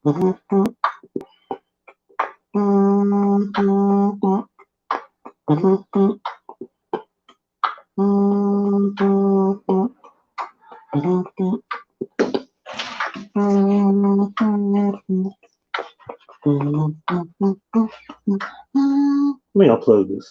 me unplug this.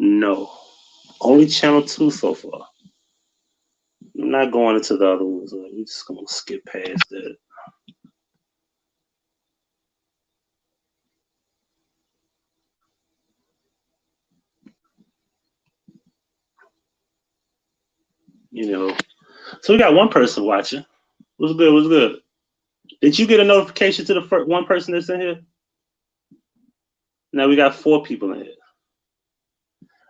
No. Only channel 2 so far. I'm not going into the other ones. We're just gonna skip past that. You know. So we got one person watching. What's good? What's good? Did you get a notification to the first one person that's in here? Now we got 4 people in here.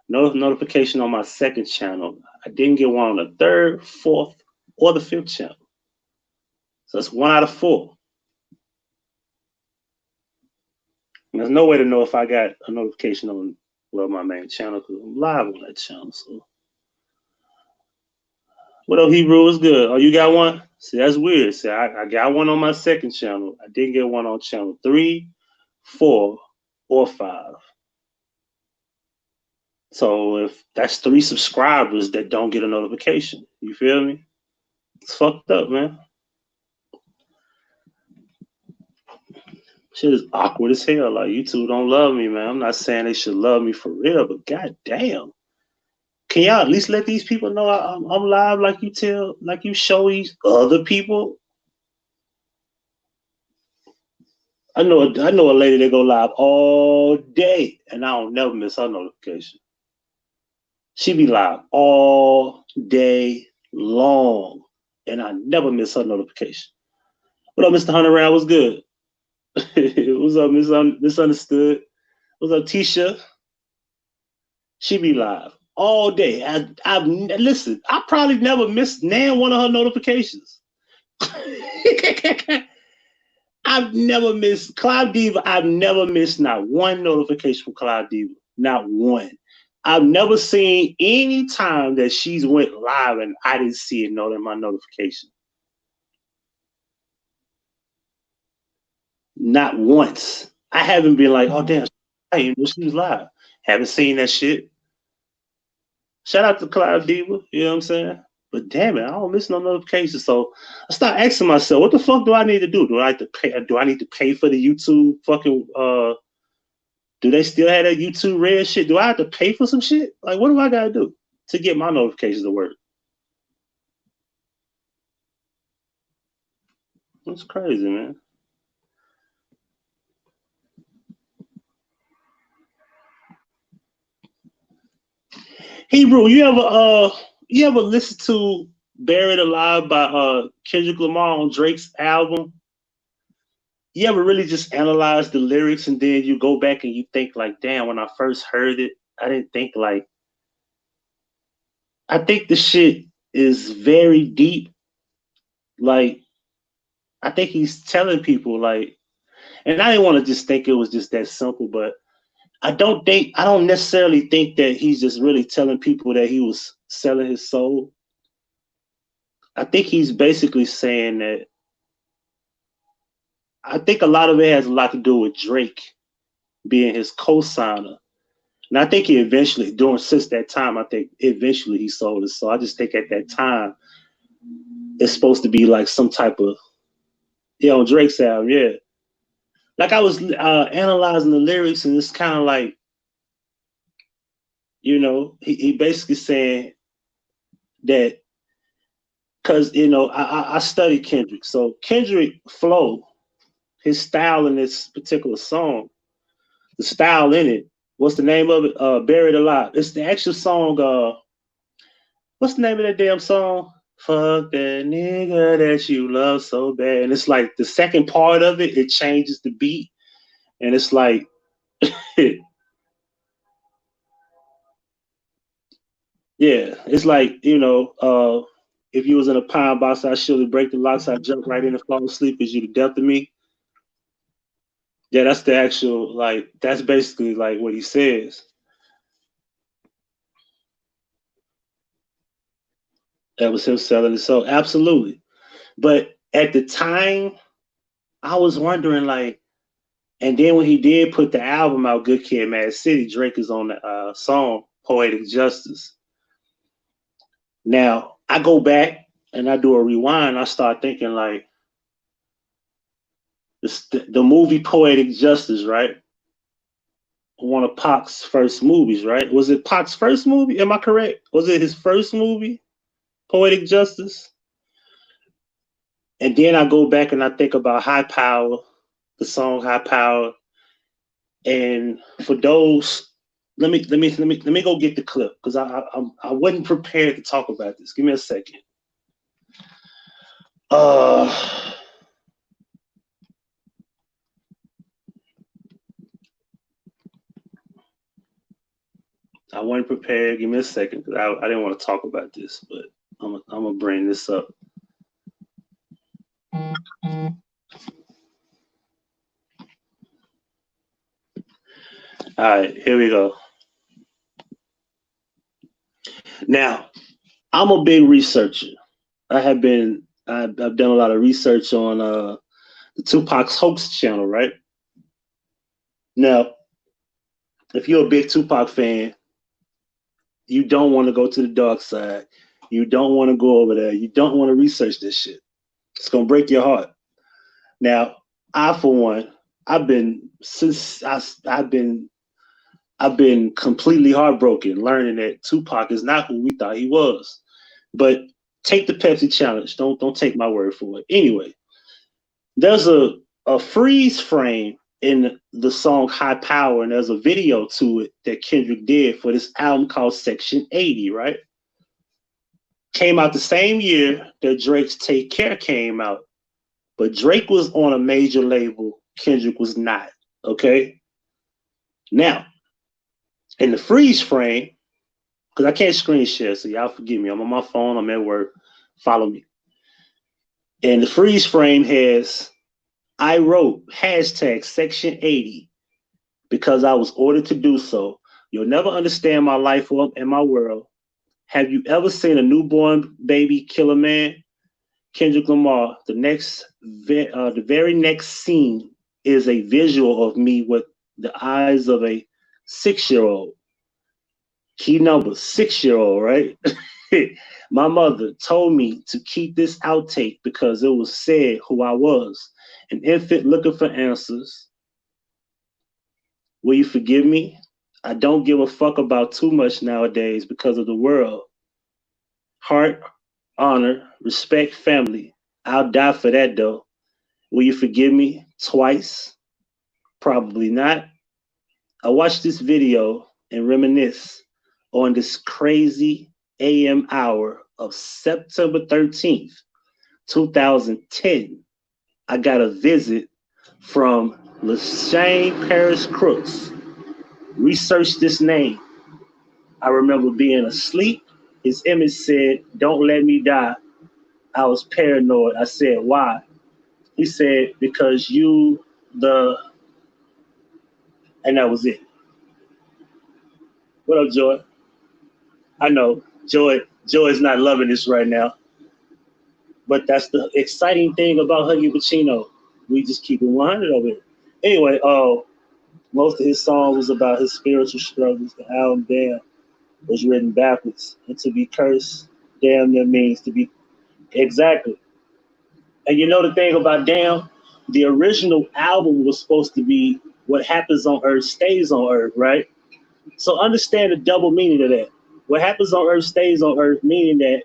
No notification on my second channel. I didn't get one on the 3rd, 4th, or the 5th channel. So it's 1 out of 4. And there's no way to know if I got a notification on my main channel because I'm live on that channel. So what up, Hebrew? Is good? Oh, you got one? See, that's weird. See, I got one on my second channel. I didn't get one on channel 3, 4, or 5. So if that's 3 subscribers that don't get a notification, you feel me? It's fucked up, man. Shit is awkward as hell. Like, YouTube don't love me, man. I'm not saying they should love me for real, but goddamn. Can y'all at least let these people know I'm live like you show these other people? I know a lady that go live all day, and I don't never miss her notification. She be live all day long, and I never miss her notification. What up, Mr. Hunter Round? What's good? What's up, Misunderstood? What's up, Tisha? She be live all day. Listen, I probably never missed one of her notifications. I've never missed Cloud Diva. I've never missed not one notification from Cloud Diva. Not one. I've never seen any time that she's went live and I didn't see it in my notification. Not once. I haven't been like, oh damn, I didn't know she was live. Haven't seen that shit. Shout out to Cloud Diva, you know what I'm saying? But damn it, I don't miss no notifications. So I start asking myself, what the fuck do I need to do? Do I have to pay? Do I need to pay for the YouTube fucking? Do they still have that YouTube Red shit? Do I have to pay for some shit? Like, what do I gotta do to get my notifications to work? That's crazy, man. Hebrew, you ever listen to Buried Alive by Kendrick Lamar on Drake's album? You ever really just analyze the lyrics and then you go back and you think like, damn, when I first heard it, I didn't think like I think the shit is very deep. Like, I think he's telling people like, and I didn't want to just think it was just that simple, but I don't necessarily think that he's just really telling people that he was selling his soul. I think he's basically saying that I think a lot of it has a lot to do with Drake being his co-signer. And I think he eventually, since that time, I think eventually he sold his soul. I just think at that time, it's supposed to be like some type of, on Drake's album, yeah. Like I was analyzing the lyrics and it's kind of like, he basically saying that, because, I study Kendrick. So Kendrick flow, his style in this particular song, the style in it, what's the name of it? Buried Alive. It's the actual song, what's the name of that damn song? Fuck that nigga that you love so bad. And it's like the second part of it, it changes the beat. And it's like, yeah, it's like, if you was in a pine box, I'd surely break the locks. I'd jump right in and fall asleep as you the death of me. Yeah, that's the actual, like, that's basically like what he says. That was him selling it. So absolutely. But at the time, I was wondering, like, and then when he did put the album out, Good Kid, Mad City, Drake is on the song Poetic Justice. Now, I go back and I do a rewind. I start thinking, like, the movie Poetic Justice, right? One of Pac's first movies, right? Was it Pac's first movie? Am I correct? Was it his first movie, Poetic Justice? And then I go back and I think about High Power, the song High Power. And for those, let me go get the clip because I wasn't prepared to talk about this. Give me a second. I wasn't prepared. Give me a second because I didn't want to talk about this, but I'm gonna bring this up. All right, here we go. Now, I'm a big researcher. I've done a lot of research on the Tupac's Hoax channel, right? Now, if you're a big Tupac fan, you don't want to go to the dark side. You don't want to go over there. You don't want to research this shit. It's gonna break your heart. Now, I for one, I've been completely heartbroken learning that Tupac is not who we thought he was. But take the Pepsi challenge. Don't take my word for it. Anyway, there's a freeze frame in the song High Power, and there's a video to it that Kendrick did for this album called Section 80, right? Came out the same year that Drake's Take Care came out. But Drake was on a major label, Kendrick was not, okay? Now, in the freeze frame, because I can't screen share, so y'all forgive me. I'm on my phone, I'm at work, follow me. And the freeze frame has, I wrote hashtag Section 80 because I was ordered to do so. You'll never understand my life and my world. Have you ever seen a newborn baby kill a man? Kendrick Lamar, the very next scene is a visual of me with the eyes of a 6-year-old. Key number 6-year-old, right? My mother told me to keep this outtake because it was said who I was. An infant looking for answers. Will you forgive me? I don't give a fuck about too much nowadays because of the world. Heart, honor, respect, family. I'll die for that though. Will you forgive me? Twice? Probably not. I watched this video and reminisce on this crazy AM hour of September 13th, 2010. I got a visit from LaShane Paris Crooks. Research this name. I remember being asleep. His image said, "Don't let me die." I was paranoid. I said, "Why?" He said, "Because you, the," and that was it. What up, Joy? I know Joy is not loving this right now, but that's the exciting thing about Huggie Pacino. We just keep it 100 over here. Anyway, most of his songs was about his spiritual struggles. The album Damn was written backwards. And to be cursed, damn, that means to be exactly. And you know the thing about Damn, the original album was supposed to be what happens on Earth stays on Earth, right? So understand the double meaning of that. What happens on Earth stays on Earth, meaning that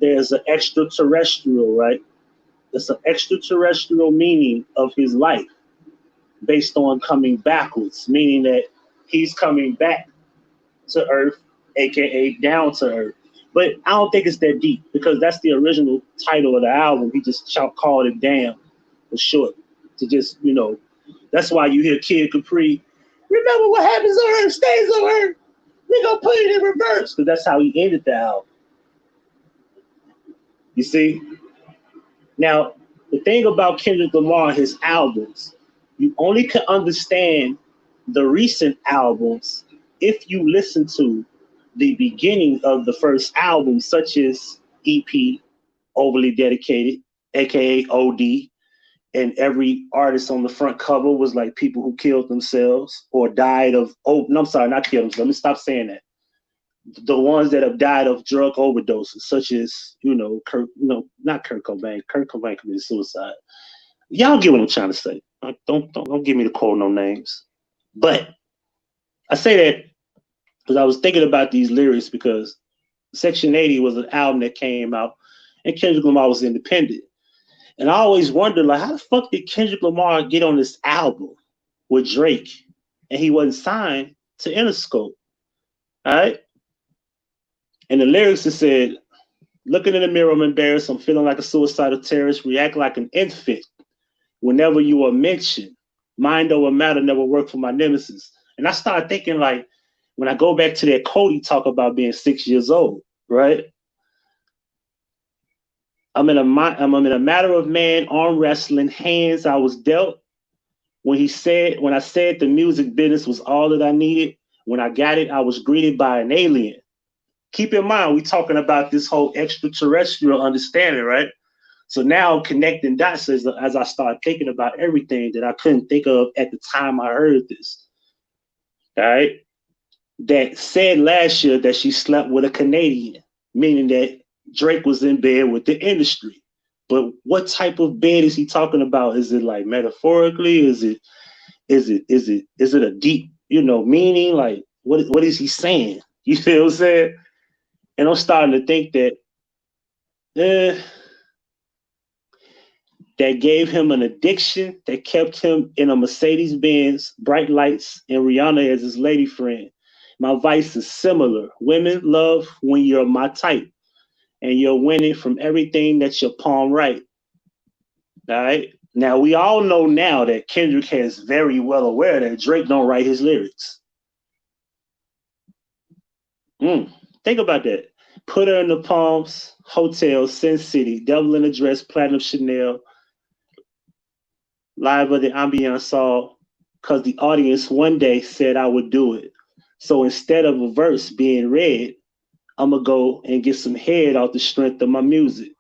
there's an extraterrestrial, right? There's an extraterrestrial meaning of his life based on coming backwards, meaning that he's coming back to Earth, aka down to Earth. But I don't think it's that deep because that's the original title of the album. He just called it Damn for short. To just, that's why you hear Kid Capri, remember what happens on Earth stays on Earth. We're going to put it in reverse. Because that's how he ended the album. You see? Now, the thing about Kendrick Lamar, his albums, you only can understand the recent albums if you listen to the beginning of the first album, such as EP, Overly Dedicated, aka OD, and every artist on the front cover was like people who killed themselves or died of, no, I'm sorry, not killed themselves. Let me stop saying that. The ones that have died of drug overdoses, such as, not Kurt Cobain. Kurt Cobain committed suicide. Y'all get what I'm trying to say. Don't give me the quote no names. But I say that because I was thinking about these lyrics because Section 80 was an album that came out and Kendrick Lamar was independent. And I always wondered, like, how the fuck did Kendrick Lamar get on this album with Drake and he wasn't signed to Interscope? All right. And the lyrics it said, looking in the mirror, I'm embarrassed. I'm feeling like a suicidal terrorist, react like an infant whenever you are mentioned. Mind over matter never worked for my nemesis. And I started thinking, like, when I go back to that Cody talk about being 6 years old, right? I'm in a matter of man, arm wrestling, hands I was dealt. When I said the music business was all that I needed, when I got it, I was greeted by an alien. Keep in mind, we're talking about this whole extraterrestrial understanding, right? So now connecting dots as I start thinking about everything that I couldn't think of at the time I heard this. All right. That said last year that she slept with a Canadian, meaning that Drake was in bed with the industry. But what type of bed is he talking about? Is it like metaphorically? Is it a deep, meaning? Like what is he saying? You feel what I'm saying? And I'm starting to think that that gave him an addiction that kept him in a Mercedes Benz, bright lights, and Rihanna as his lady friend. My vice is similar. Women love when you're my type and you're winning from everything that your palm right. All right. Now we all know now that Kendrick is very well aware that Drake don't write his lyrics. Think about that. Put her in the palms, hotel, Sin City, devil in a dress, platinum Chanel, live of the ambiance all, because the audience one day said I would do it. So instead of a verse being read, I'm going to go and get some head off the strength of my music.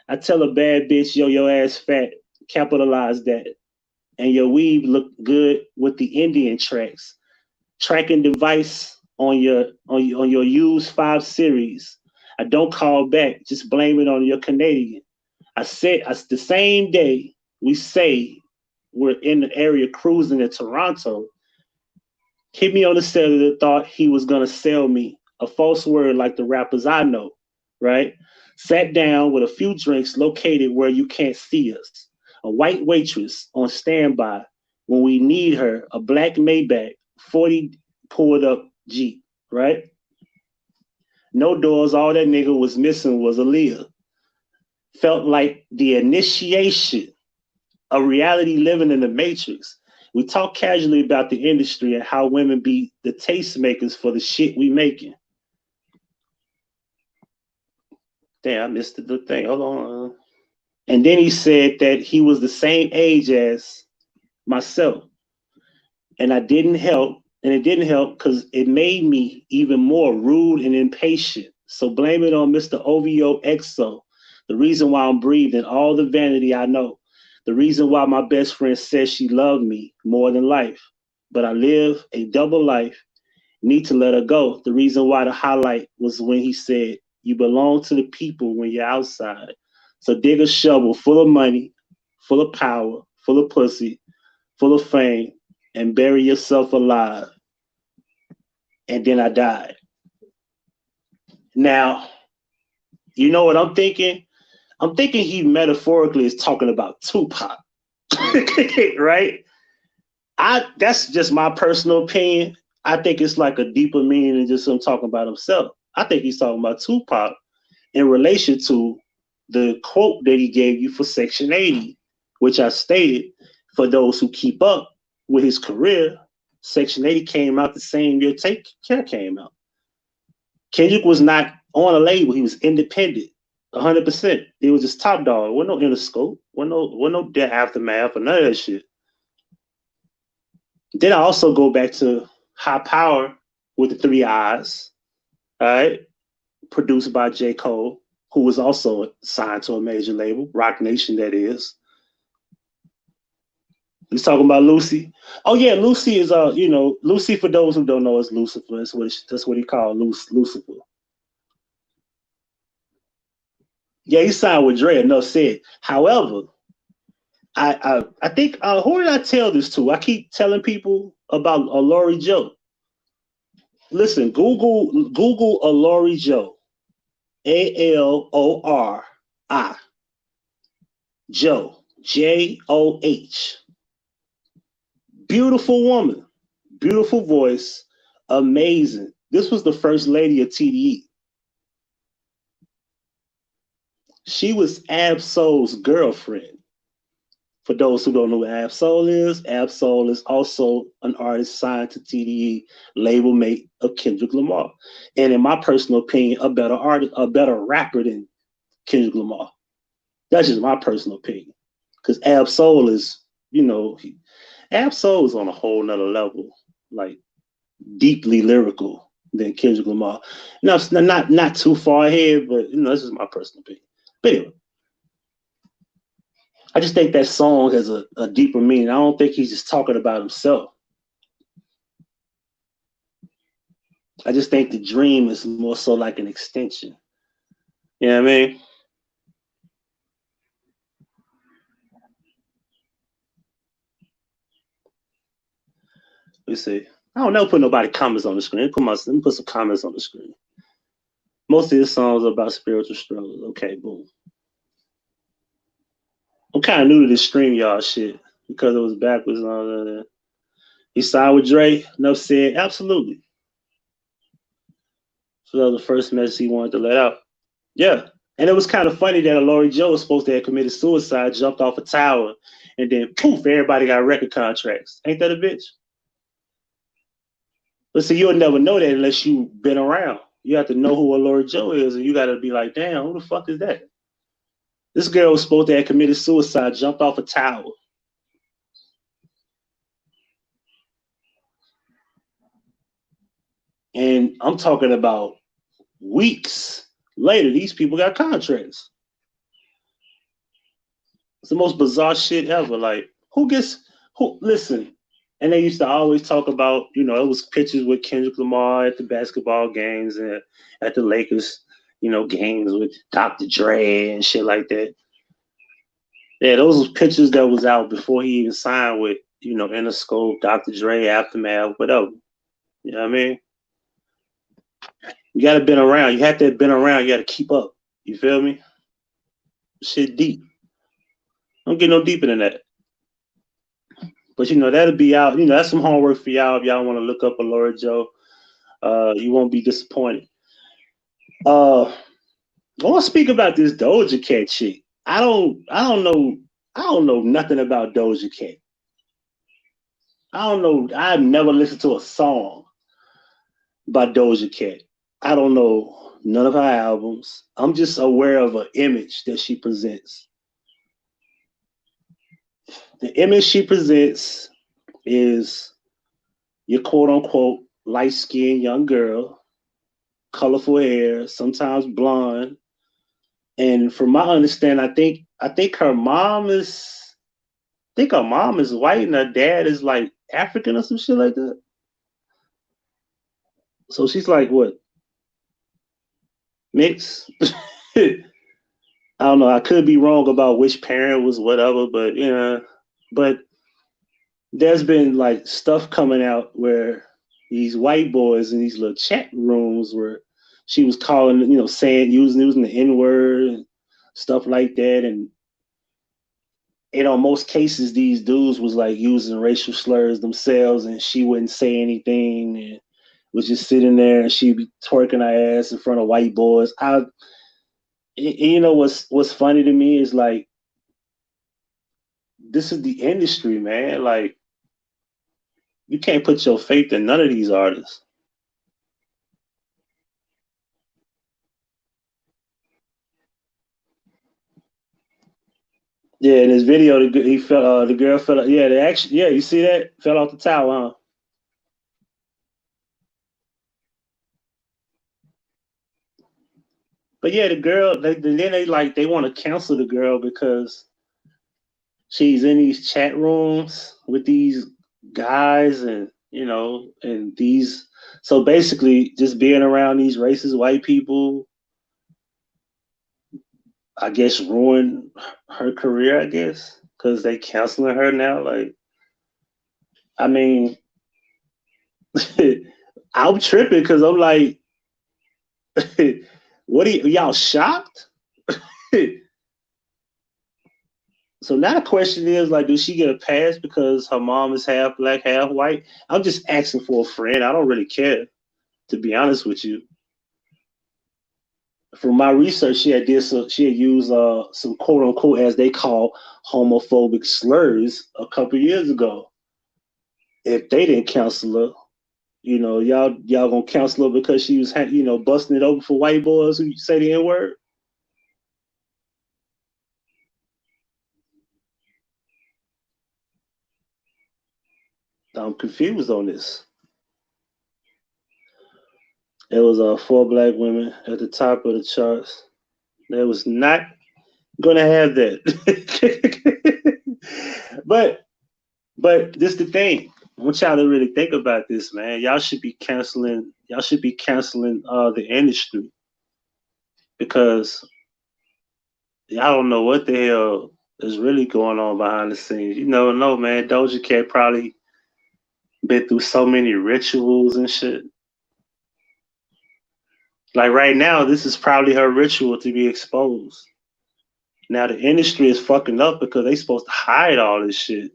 I tell a bad bitch, yo, your ass fat, capitalize that. And your weave look good with the Indian tracks. Tracking device on your used 5 Series. I don't call back. Just blame it on your Canadian. I said the same day we say we're in the area cruising in Toronto. Hit me on the cellular, thought he was gonna sell me a false word like the rappers I know, right? Sat down with a few drinks located where you can't see us. A white waitress on standby when we need her, a black Maybach, 40 pulled up Jeep, right? No doors, all that nigga was missing was Aaliyah. Felt like the initiation of reality living in the Matrix. We talk casually about the industry and how women be the tastemakers for the shit we making. Damn, I missed the thing. Hold on. And then he said that he was the same age as myself. And I didn't help. And it didn't help because it made me even more rude and impatient. So blame it on Mr. OVO XO. The reason why I'm breathing, all the vanity I know. The reason why my best friend says she loved me more than life. But I live a double life. Need to let her go. The reason why the highlight was when he said, you belong to the people when you're outside. So dig a shovel full of money, full of power, full of pussy, full of fame, and bury yourself alive. And then I died. Now, you know what I'm thinking? I'm thinking he metaphorically is talking about Tupac, right? That's just my personal opinion. I think it's like a deeper meaning than just him talking about himself. I think he's talking about Tupac in relation to the quote that he gave you for Section 80, which I stated for those who keep up with his career. Section 80 came out the same year Take Care came out. Kendrick was not on a label; he was independent, 100%. He was just top dog. Wasn't no Interscope. Wasn't no Dead Aftermath or none of that shit. Then I also go back to High Power with the 3 Eyes, all right, produced by J. Cole, who was also signed to a major label, Rock Nation, that is. He's talking about Lucy. Oh yeah, Lucy is Lucy, for those who don't know, is Lucifer. That's what he called Lucifer. Yeah, he signed with Dre, enough said. However, I think who did I tell this to? I keep telling people about Lori Joe. Listen, Google Lori Joe. ALORI. Joe. JOH. Beautiful woman, beautiful voice, amazing. This was the first lady of TDE. She was Ab-Soul's girlfriend. For those who don't know what Ab-Soul is also an artist signed to TDE, label mate of Kendrick Lamar. And in my personal opinion, a better artist, a better rapper than Kendrick Lamar. That's just my personal opinion. Because Ab-Soul is, Ab-Soul is on a whole nother level, like deeply lyrical than Kendrick Lamar. No, not too far ahead, but this is my personal opinion. But anyway, I just think that song has a deeper meaning. I don't think he's just talking about himself. I just think the dream is more so like an extension. You know what I mean? Let me see. I don't never put nobody comments on the screen. Let me put some comments on the screen. Most of his songs are about spiritual struggles. Okay, boom. I'm kind of new to this StreamYard shit because it was backwards and all that. He signed with Dre. Enough said. Absolutely. So that was the first message he wanted to let out. Yeah. And it was kind of funny that Lori Joe was supposed to have committed suicide, jumped off a tower, and then poof, everybody got record contracts. Ain't that a bitch? But see, you'll never know that unless you've been around. You have to know who a Lori Joe is, and you got to be like, damn, who the fuck is that? This girl was supposed to have committed suicide, jumped off a tower. And I'm talking about weeks later, these people got contracts. It's the most bizarre shit ever. Like, listen, And they used to always talk about, it was pictures with Kendrick Lamar at the basketball games and at the Lakers, games with Dr. Dre and shit like that. Yeah, those was pictures that was out before he even signed with, Interscope, Dr. Dre, Aftermath, whatever. You know what I mean? You gotta been around. You have to have been around. You gotta keep up. You feel me? Shit deep. Don't get no deeper than that. But that'll be out. That's some homework for y'all if y'all want to look up a Laura Joe. You won't be disappointed. I want to speak about this Doja Cat chick. I don't know nothing about Doja Cat. I don't know. I've never listened to a song by Doja Cat. I don't know none of her albums. I'm just aware of an image that she presents. The image she presents is your quote unquote light skinned young girl, colorful hair, sometimes blonde. And from my understanding, I think her mom is white and her dad is like African or some shit like that. So she's like what? Mixed? I don't know. I could be wrong about which parent was whatever, but yeah. But there's been like stuff coming out where these white boys in these little chat rooms where she was calling, saying using the N word and stuff like that, and most cases these dudes was like using racial slurs themselves, and she wouldn't say anything and was just sitting there, and she'd be twerking her ass in front of white boys. What's funny to me is like this is the industry, man. Like you can't put your faith in none of these artists. Yeah, in this video, the girl fell. Yeah, yeah, you see that fell off the tower, huh? But yeah, the girl. Then they want to cancel the girl because she's in these chat rooms with these guys, and and these. So basically, just being around these racist white people, I guess, ruined her career. I guess because they canceling her now. Like, I mean, I'm tripping because I'm like, what are y'all shocked? So now the question is like, does she get a pass because her mom is half black, half white? I'm just asking for a friend. I don't really care, to be honest with you. From my research, she had used some quote unquote as they call homophobic slurs a couple years ago. If they didn't cancel her, y'all gonna cancel her because she was busting it open for white boys who say the N word. I'm confused on this. There was four black women at the top of the charts. There was not gonna have that. but this the thing. I want y'all to really think about this, man. Y'all should be canceling. Y'all should be canceling the industry because y'all don't know what the hell is really going on behind the scenes. You never know, man. Doja Cat probably been through so many rituals and shit. Like right now, this is probably her ritual to be exposed. Now the industry is fucking up because they supposed to hide all this shit.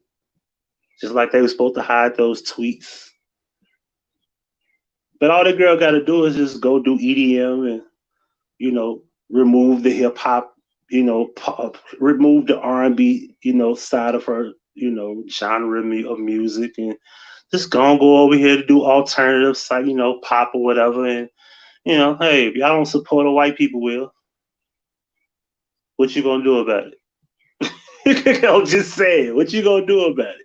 Just like they were supposed to hide those tweets. But all the girl got to do is just go do EDM and remove the hip hop, remove the R&B, side of her, genre of music, and just go over here to do alternatives, like pop or whatever. And hey, if y'all don't support the white people, will what you gonna do about it? I'm just saying, what you gonna do about it?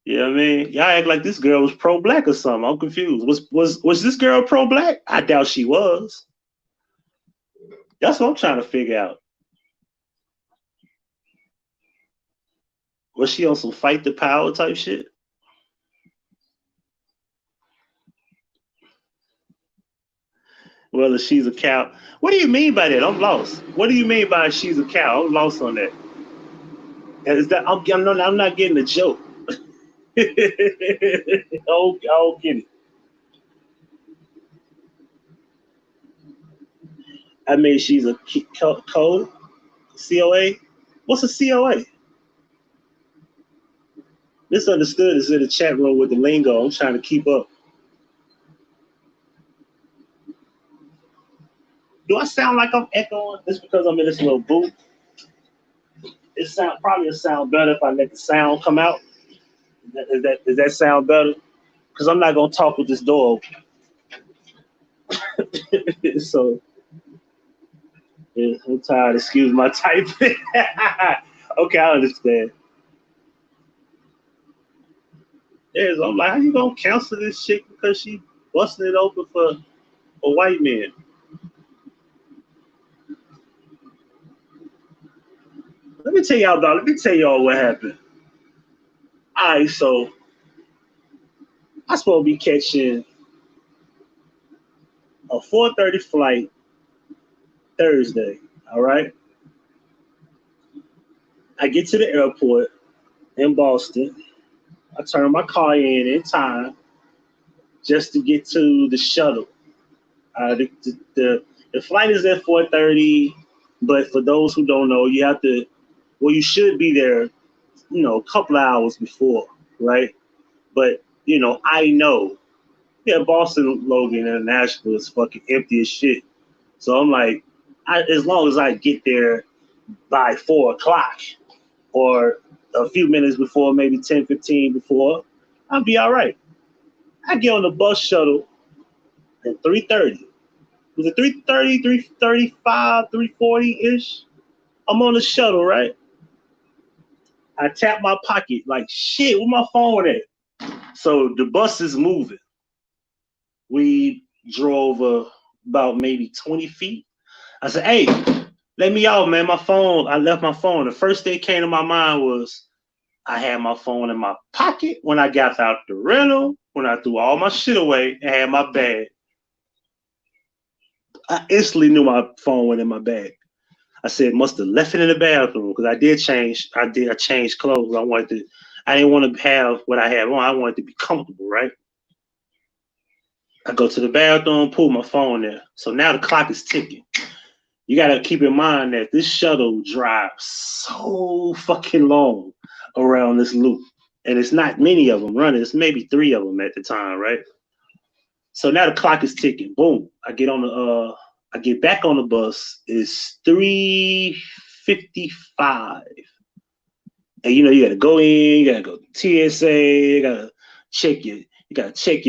You know what I mean? Y'all act like this girl was pro black or something. I'm confused. Was this girl pro black? I doubt she was. That's what I'm trying to figure out. Was she on some fight the power type shit? Well, if she's a cow, what do you mean by that? I'm lost. What do you mean by she's a cow? I'm lost on that. Is that I'm not getting the joke. I don't get it. I mean, she's a code COA. What's a COA? Misunderstood is in the chat room with the lingo. I'm trying to keep up. Do I sound like I'm echoing? Just because I'm in this little booth? Probably sound better if I let the sound come out. Does that sound better? Because I'm not gonna talk with this door open. So yeah, I'm tired. Excuse my typing. Okay, I understand. Yeah, so I'm like, how you gonna cancel this shit because she busting it open for a white man? Let me tell y'all what happened. All right, so I supposed to be catching a 4:30 flight Thursday. All right. I get to the airport in Boston. I turn my car in time just to get to the shuttle. The flight is at 4:30, but for those who don't know, you should be there, a couple of hours before, right? But I know, yeah, Boston Logan International is fucking empty as shit. So I'm like, as long as I get there by 4 o'clock or a few minutes before, maybe 10, 15 before, I'll be all right. I get on the bus shuttle at 3:30. Was it 3:30, 3:35, 3:40-ish? I'm on the shuttle, right? I tap my pocket like, shit, where my phone at? So the bus is moving. We drove about maybe 20 feet. I said, hey, let me out, man. My phone, I left my phone. The first thing came to my mind was I had my phone in my pocket when I got out the rental, when I threw all my shit away and had my bag. I instantly knew my phone went in my bag. I said, must have left it in the bathroom because I changed clothes. I didn't want to have what I had on. I wanted to be comfortable, right? I go to the bathroom, pull my phone there. So now the clock is ticking. You got to keep in mind that this shuttle drives so fucking long around this loop. And it's not many of them running. It's maybe 3 of them at the time, right? So now the clock is ticking. Boom. I get back on the bus. It's 3:55. And you gotta go in, you gotta go to TSA, you gotta check your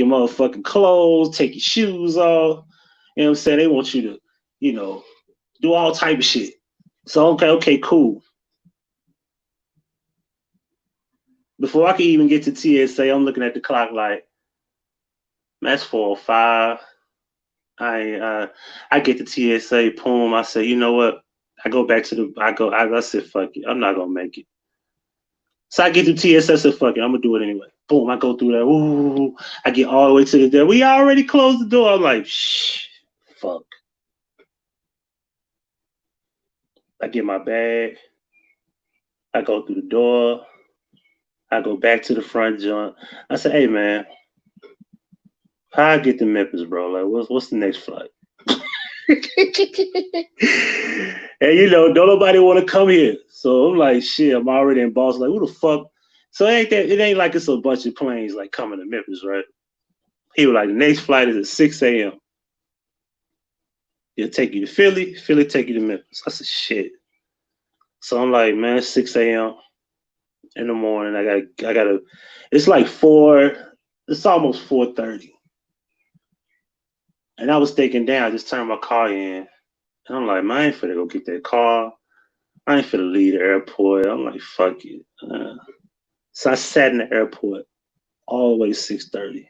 motherfucking clothes, take your shoes off. You know what I'm saying? They want you to, do all type of shit. So okay, cool. Before I can even get to TSA, I'm looking at the clock like, that's 4:05. I get to TSA, boom. I say, you know what? I said, fuck it. I'm not gonna make it. So I get to TSA, I said, fuck it, I'm gonna do it anyway. Boom, I go through there. Ooh, I get all the way to the door. We already closed the door. I'm like, shh, fuck. I get my bag. I go through the door. I go back to the front joint. I said, hey man, how I get to Memphis, bro? Like, what's the next flight? And don't nobody want to come here. So I'm like, shit, I'm already in Boston. Like, who the fuck? So it ain't like it's a bunch of planes like coming to Memphis, right? He was like, the next flight is at 6 a.m. It'll take you to Philly, Philly take you to Memphis. I said, shit. So I'm like, man, 6 a.m. in the morning. I gotta it's like it's almost 4:30. And I was thinking, damn, I just turned my car in. And I'm like, man, I ain't finna go get that car. I ain't finna leave the airport. I'm like, fuck it. So I sat in the airport all the way 6:30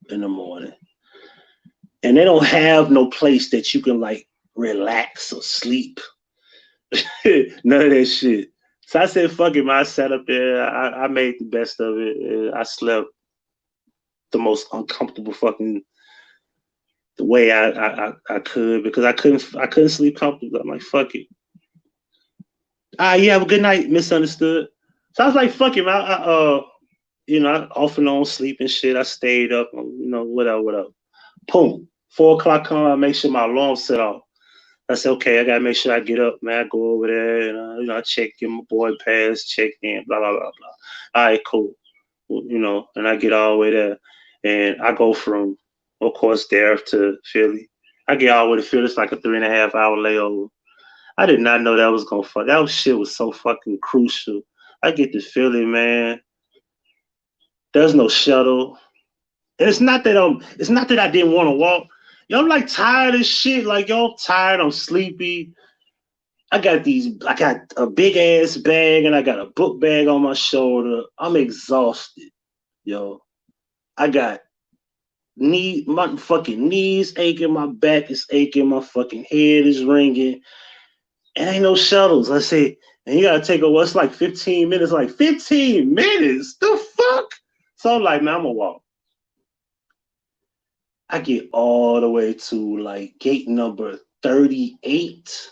in the morning. And they don't have no place that you can like relax or sleep. None of that shit. So I said, fuck it, man. I sat up there. I made the best of it. I slept the most uncomfortable fucking the way I could because I couldn't sleep comfortably. I'm like, fuck it. You have a good night, misunderstood. So I was like, fuck it, man. I off and on sleep and shit. I stayed up, whatever. Boom. 4 o'clock come, I make sure my alarm set off. I said, okay, I gotta make sure I get up, man. I go over there and I check, get my boy pass, check in, blah blah blah blah. All right, cool. And I get all the way there, and I go from, of course, there to Philly. I get all the way to Philly. It's like a 3.5 hour layover. I did not know that was gonna fuck. That shit was so fucking crucial. I get to Philly, man. There's no shuttle. And it's not that I didn't want to walk. Yo, I'm like tired of shit. Like, yo, I'm tired. I'm sleepy. I got a big ass bag and I got a book bag on my shoulder. I'm exhausted, yo. I got my fucking knees aching, my back is aching, my fucking head is ringing. And ain't no shuttles. I say, and you gotta take it's like 15 minutes. Like 15 minutes? The fuck? So I'm like, man, I'm gonna walk. I get all the way to like gate number 38.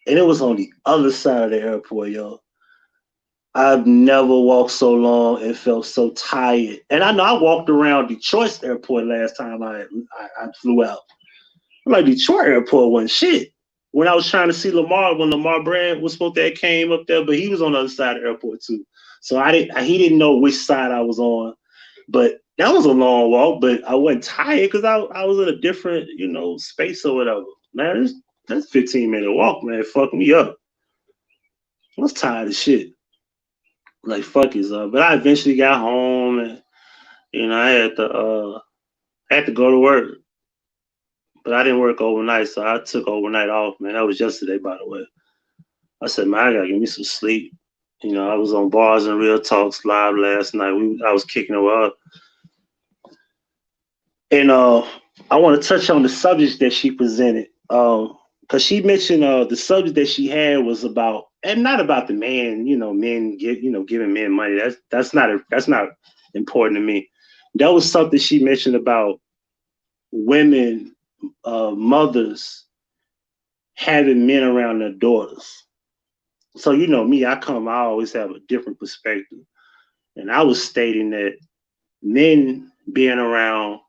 And it was on the other side of the airport, yo. I've never walked so long and felt so tired. And I know I walked around Detroit airport last time I flew out. I'm like, Detroit airport wasn't shit. When I was trying to see Lamar, when Lamar Brand was supposed to have came up there, but he was on the other side of the airport too. So he didn't know which side I was on. But that was a long walk, but I wasn't tired because I was in a different, space or whatever. Man, that's 15-minute walk, man. Fuck me up. I was tired of shit. Like, fuck is up. But I eventually got home and, I had to go to work. But I didn't work overnight, so I took overnight off, man. That was yesterday, by the way. I said, man, I gotta get me some sleep. I was on Bars and Real Talks live last night. I was kicking it up. And I want to touch on the subject that she presented. Because she mentioned the subject that she had was about, and not about the man, men giving men money. That's not important to me. That was something she mentioned about women, mothers having men around their daughters. So me, I always have a different perspective. And I was stating that men being around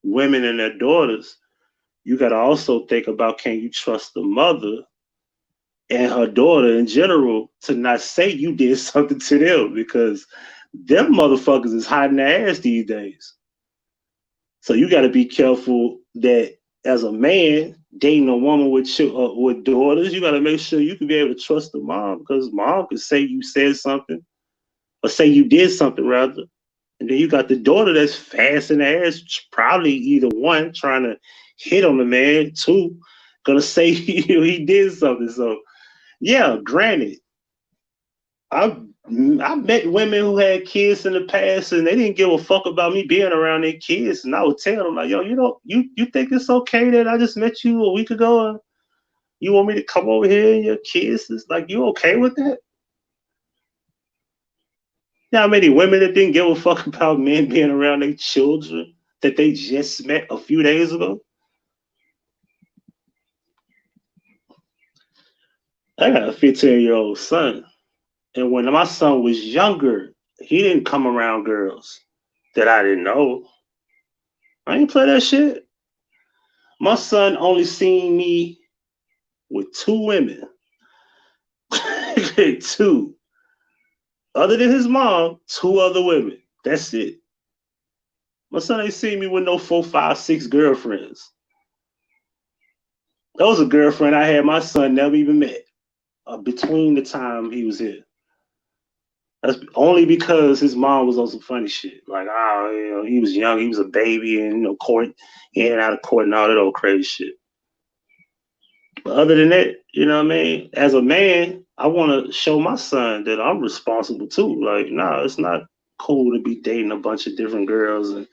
women and their daughters, you got to also think about, can you trust the mother and her daughter in general to not say you did something to them, because them motherfuckers is hiding their ass these days. So you got to be careful that as a man dating a woman with daughters, you got to make sure you can be able to trust the mom, because mom could say you said something or say you did something rather. And then you got the daughter that's fast in the ass, probably either one, trying to hit on the man, two, gonna say he did something. So yeah, granted, I met women who had kids in the past and they didn't give a fuck about me being around their kids. And I would tell them, like, yo, you think it's okay that I just met you a week ago and you want me to come over here and your kids is like, you okay with that? You know how many women that didn't give a fuck about men being around their children that they just met a few days ago? I got a 15-year-old son. And when my son was younger, he didn't come around girls that I didn't know. I ain't play that shit. My son only seen me with 2 women. 2. Other than his mom, 2 other women. That's it. My son ain't seen me with no 4, 5, 6 girlfriends. That was a girlfriend I had my son never even met between the time he was here. That's only because his mom was on some funny shit. Like, he was young, he was a baby, and court, in and out of court and all that old crazy shit. But other than that, you know what I mean? As a man, I want to show my son that I'm responsible too. Like, it's not cool to be dating a bunch of different girls, and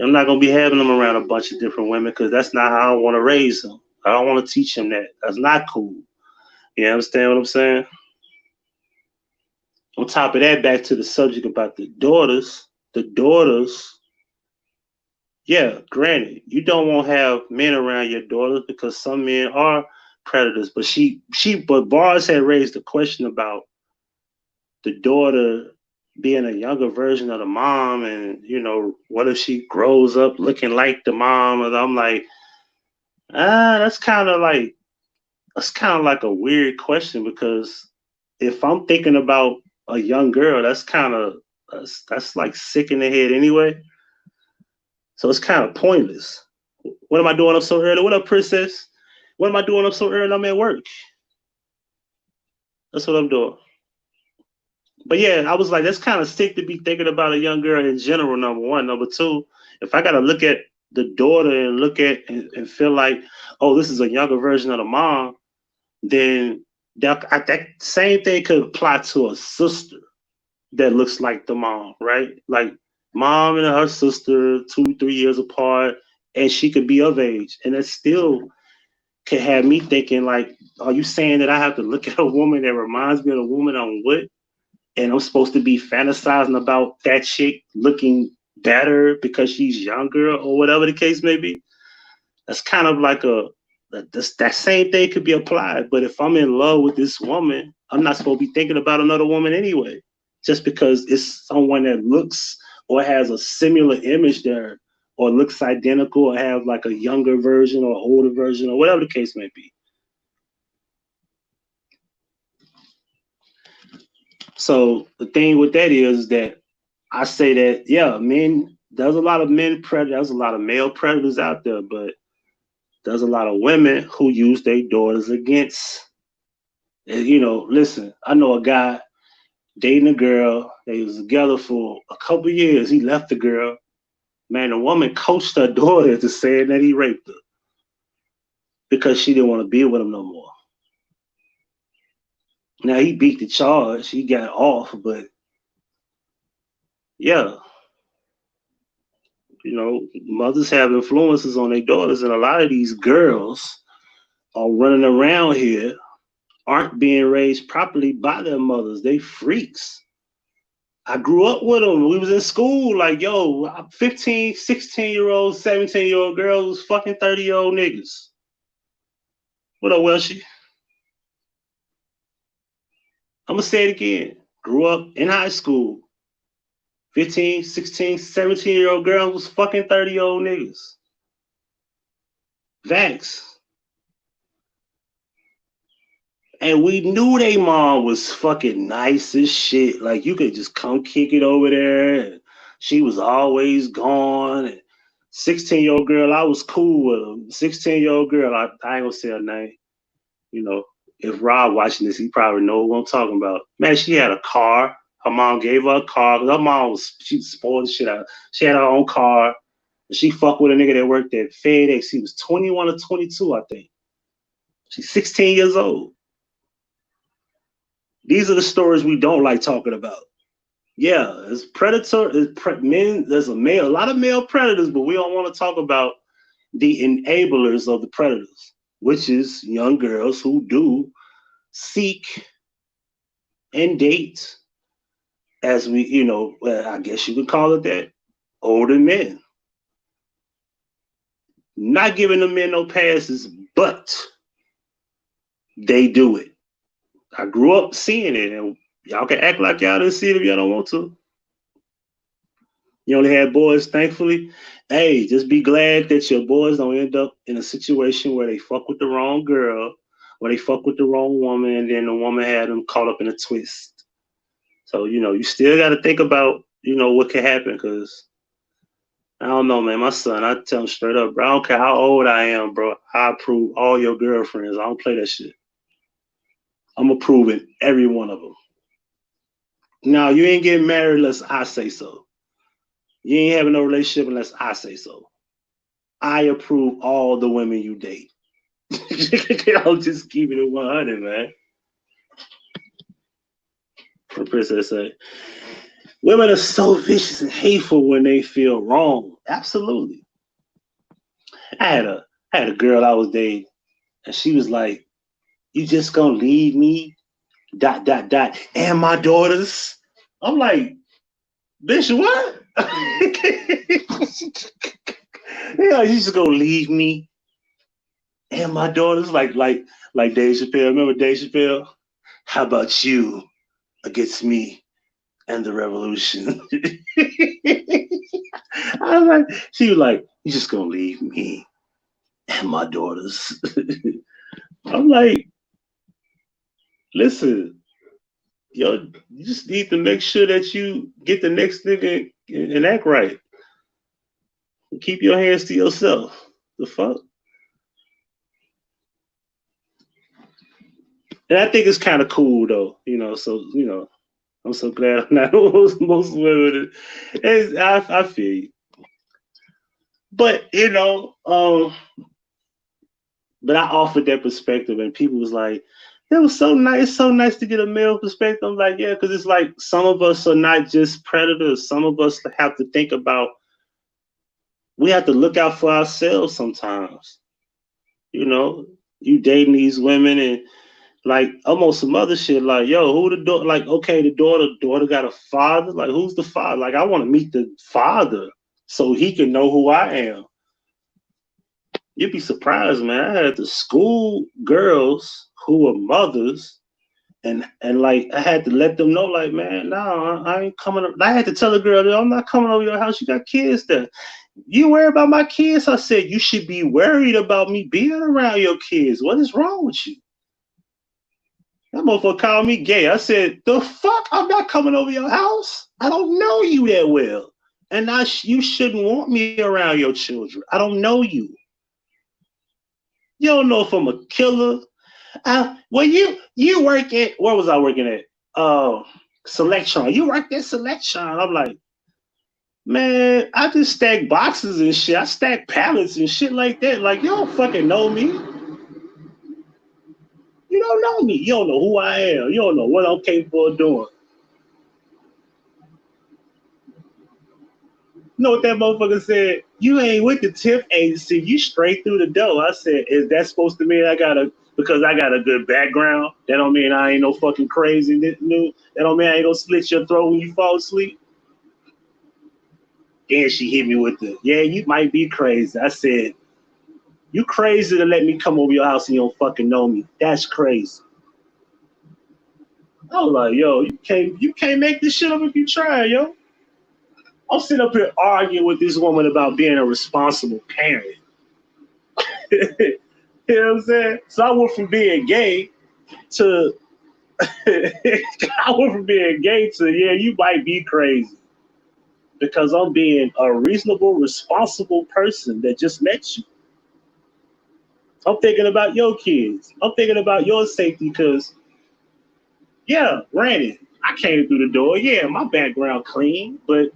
I'm not gonna be having them around a bunch of different women, because that's not how I want to raise him. I don't want to teach him that. That's not cool. You understand what I'm saying? On top of that, back to the subject about the daughters. The daughters, yeah, granted, you don't want to have men around your daughters because some men are predators. But Bars had raised the question about the daughter being a younger version of the mom, and what if she grows up looking like the mom? And I'm like, that's kind of like a weird question because if I'm thinking about a young girl, that's like sick in the head anyway. So it's kind of pointless. What am I doing up so early? What up, princess? What am I doing up so early? I'm at work. That's what I'm doing. But yeah, I was like, that's kind of sick to be thinking about a young girl in general, number one. Number two, if I got to look at the daughter and look at and feel like, oh, this is a younger version of the mom, then that same thing could apply to a sister that looks like the mom, right? Like mom and her sister, 2, 3 years apart, and she could be of age. And it still could have me thinking, like, are you saying that I have to look at a woman that reminds me of the woman I'm with? And I'm supposed to be fantasizing about that chick looking better because she's younger or whatever the case may be. That's kind of like that same thing could be applied. But if I'm in love with this woman, I'm not supposed to be thinking about another woman anyway, just because it's someone that looks or has a similar image there or looks identical or have like a younger version or older version or whatever the case may be. So the thing with that is that I say that, yeah, there's a lot of men predators, there's a lot of male predators out there, but there's a lot of women who use their daughters against. And, listen, I know a guy dating a girl. They was together for a couple years. He left the girl. Man, the woman coached her daughter to saying that he raped her because she didn't want to be with him no more. Now he beat the charge. He got off, but yeah, mothers have influences on their daughters, and a lot of these girls are running around here aren't being raised properly by their mothers. They freaks. I grew up with them. We was in school, like, yo, 15, 16-year-old, 17-year-old girls, fucking 30-year-old niggas. What up, Welshie? I'm going to say it again. Grew up in high school. 15, 16, 17-year-old girls was fucking 30-year-old niggas. Vax. And we knew they mom was fucking nice as shit. Like, you could just come kick it over there. And she was always gone. And 16-year-old girl, I was cool with her. 16-year-old girl, I ain't gonna say her name. If Rob watching this, he probably know what I'm talking about. Man, she had a car. Her mom gave her a car. Her mom she spoiled the shit out. She had her own car. She fucked with a nigga that worked at FedEx. He was 21 or 22, I think. She's 16 years old. These are the stories we don't like talking about. Yeah, it's predator. Men. There's a lot of male predators, but we don't want to talk about the enablers of the predators, which is young girls who do seek and date, as I guess you could call it that, older men. Not giving the men no passes, but they do it. I grew up seeing it, and y'all can act like y'all didn't see it if y'all don't want to. You only had boys, thankfully. Hey, just be glad that your boys don't end up in a situation where they fuck with the wrong girl, or they fuck with the wrong woman, and then the woman had them caught up in a twist. So, you still got to think about, what can happen, because I don't know, man. My son, I tell him straight up, bro, I don't care how old I am, bro. I approve all your girlfriends. I don't play that shit. I'm approving every one of them. Now, you ain't getting married unless I say so. You ain't having no relationship unless I say so. I approve all the women you date. I'm just keeping it 100, man. The princess say, women are so vicious and hateful when they feel wrong. Absolutely. I had a girl I was dating, and she was like, "You just gonna leave me dot dot dot and my daughters. I'm like, bitch, what? Yeah, you just gonna leave me and my daughters like Dave Chappelle. Remember Dave Chappelle? How about you against me and the revolution? I was like, she was like, you just gonna leave me and my daughters. I'm like, listen, yo, you just need to make sure that you get the next nigga and act right. Keep your hands to yourself. The fuck? And I think it's kind of cool though, So I'm so glad I'm not most women. I feel you, but but I offered that perspective, and people was like, "It was so nice to get a male perspective." I'm like, "Yeah," because it's like some of us are not just predators. Some of us have to think about. We have to look out for ourselves sometimes. You know, you dating these women and like almost some other shit. Like, yo, who the daughter? Like, okay, the daughter got a father. Like, who's the father? Like, I want to meet the father so he can know who I am. You'd be surprised, man. I had to school girls who were mothers, and like I had to let them know, like, man, no, I ain't coming. I had to tell the girl, I'm not coming over your house. You got kids there. You worry about my kids? I said, you should be worried about me being around your kids. What is wrong with you? That motherfucker called me gay. I said, the fuck? I'm not coming over your house. I don't know you that well. And you shouldn't want me around your children. I don't know you. You don't know if I'm a killer. Well, you work at, where was I working at? Selection. You worked at Selection. I'm like, man, I just stack boxes and shit. I stack pallets and shit like that. Like, you don't fucking know me. You don't know me. You don't know who I am. You don't know what I'm capable of doing. You know what that motherfucker said? You ain't with the tip agency. You straight through the door. I said, is that supposed to mean because I got a good background? That don't mean I ain't no fucking crazy new. That don't mean I ain't gonna slit your throat when you fall asleep. Then she hit me with yeah, you might be crazy. I said, you crazy to let me come over your house and you don't fucking know me. That's crazy. I was like, yo, you can't make this shit up if you try, yo. I'm sitting up here arguing with this woman about being a responsible parent. You know what I'm saying? So I went from being gay to yeah, you might be crazy because I'm being a reasonable, responsible person that just met you. I'm thinking about your kids. I'm thinking about your safety because, yeah, granted, I came through the door. Yeah, my background clean, but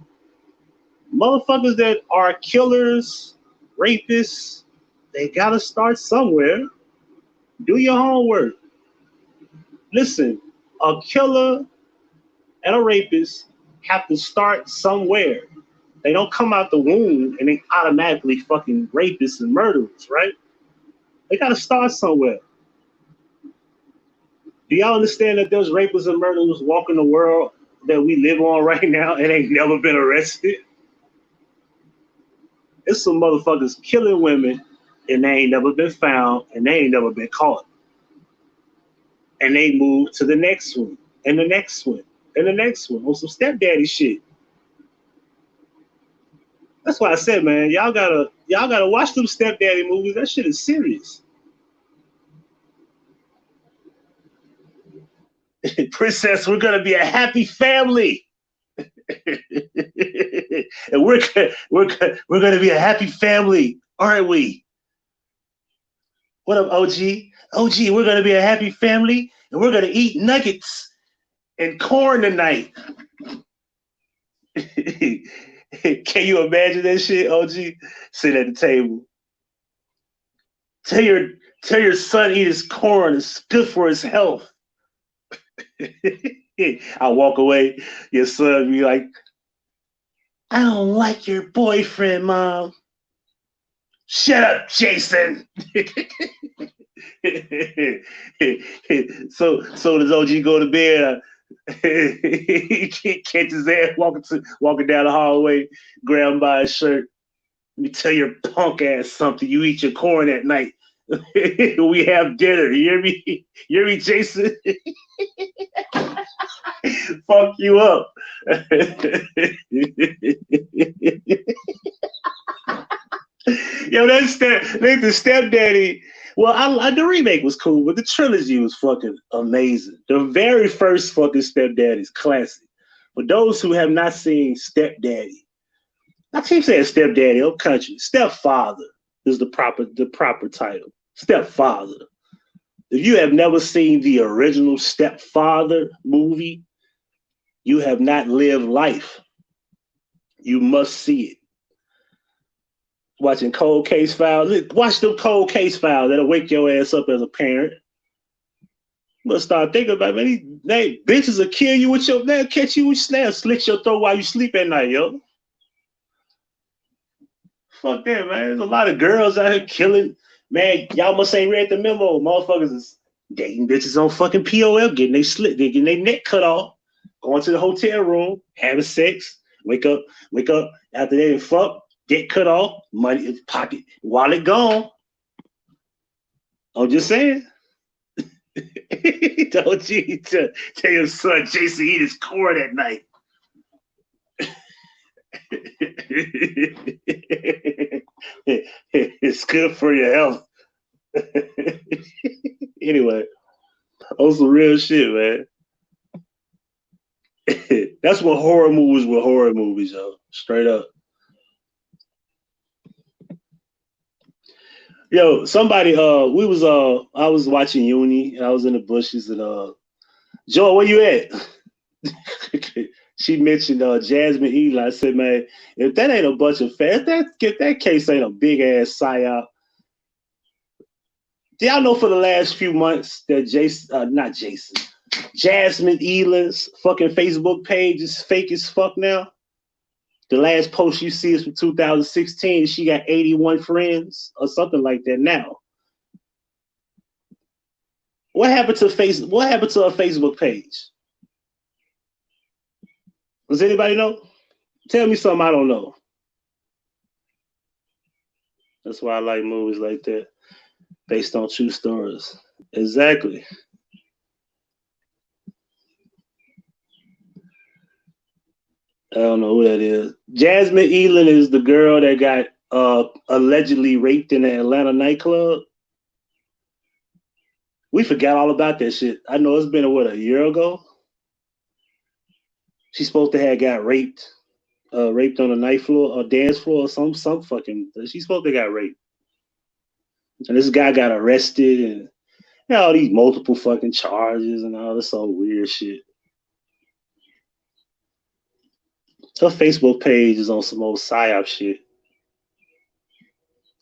motherfuckers that are killers, rapists, they gotta start somewhere. Do your homework. Listen, a killer and a rapist have to start somewhere. They don't come out the womb and they automatically fucking rapists and murderers, right? They gotta start somewhere. Do y'all understand that there's rapists and murderers walking the world that we live on right now and ain't never been arrested? It's some motherfuckers killing women and they ain't never been found and they ain't never been caught. And they move to the next one and the next one and the next one on some stepdaddy shit. That's why I said, man, y'all gotta watch them stepdaddy movies. That shit is serious. Princess, we're gonna be a happy family. And we're gonna be a happy family, aren't we? What up, OG? OG, we're gonna be a happy family, and we're gonna eat nuggets and corn tonight. Can you imagine that shit, OG? Sit at the table. Tell your tell your son eat his corn. It's good for his health. I walk away. Your son be like, I don't like your boyfriend, mom. Shut up, Jason. So does OG go to bed? He catches his ass walking down the hallway, grab him by his shirt. Let me tell your punk ass something. You eat your corn at night. We have dinner. You hear me? You hear me, Jason? Fuck you up. Yo, that's the stepdaddy. Well, the remake was cool, but the trilogy was fucking amazing. The very first fucking stepdaddy's classic. For those who have not seen Stepdaddy, I keep saying stepdaddy, old country. Stepfather is the proper title. Stepfather. If you have never seen the original Stepfather movie, you have not lived life. You must see it. Watching Cold Case Files. Watch them Cold Case Files. That'll wake your ass up as a parent. But start thinking about, man, these bitches will kill you with your, man, catch you with snap, slit your throat while you sleep at night, yo. Fuck that, man. There's a lot of girls out here killing. Man, y'all must ain't read the memo. Motherfuckers is dating bitches on fucking POL, getting their neck cut off, going to the hotel room, having sex, wake up after they fuck, get cut off, money in pocket, wallet gone. I'm just saying. Don't you tell your son Jason eat his corn at night. It's good for your health. Anyway, on some real shit, man. That's what horror movies were horror movies, yo. Straight up. Yo, somebody, I was watching Uni and I was in the bushes and Joe, where you at? She mentioned Jasmine Eli. I said, man, if that ain't a bunch of fans, that case ain't a big ass psyop. Do y'all know for the last few months that Jasmine Eland's fucking Facebook page is fake as fuck now? The last post you see is from 2016. She got 81 friends or something like that now. What happened to her Facebook page? Does anybody know? Tell me something I don't know. That's why I like movies like that, based on true stories. Exactly. I don't know who that is. Jasmine Eland is the girl that got allegedly raped in the Atlanta nightclub. We forgot all about that shit. I know it's been a year ago. She's supposed to have got raped on a night floor or dance floor or some fucking. She's supposed to got raped, and this guy got arrested and all these multiple fucking charges and all this old weird shit. Her Facebook page is on some old psyop shit,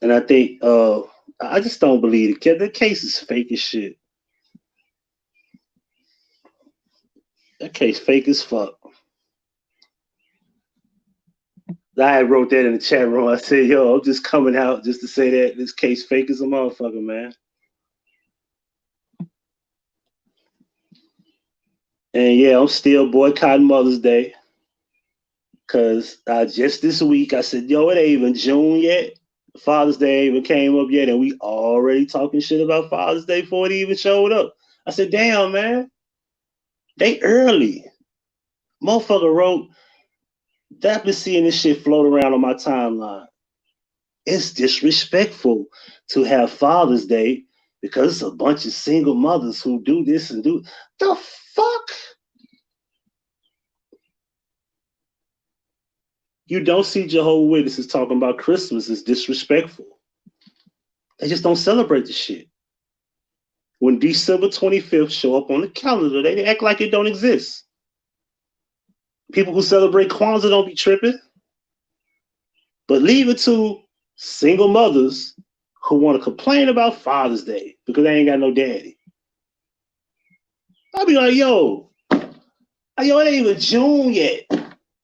and I think I just don't believe it. The case is fake as shit. That case fake as fuck. I wrote that in the chat room. I said, yo, I'm just coming out just to say that this case fake as a motherfucker, man. And yeah, I'm still boycotting Mother's Day. Because just this week, I said, yo, it ain't even June yet. Father's Day even came up yet. And we already talking shit about Father's Day before it even showed up. I said, damn, man. They early. Motherfucker wrote, I've been seeing this shit float around on my timeline. It's disrespectful to have Father's Day because it's a bunch of single mothers who do this and do the fuck. You don't see Jehovah's Witnesses talking about Christmas is disrespectful. They just don't celebrate the shit. When December 25th show up on the calendar, they act like it don't exist. People who celebrate Kwanzaa don't be tripping. But leave it to single mothers who want to complain about Father's Day because they ain't got no daddy. I'll be like, yo, it ain't even June yet.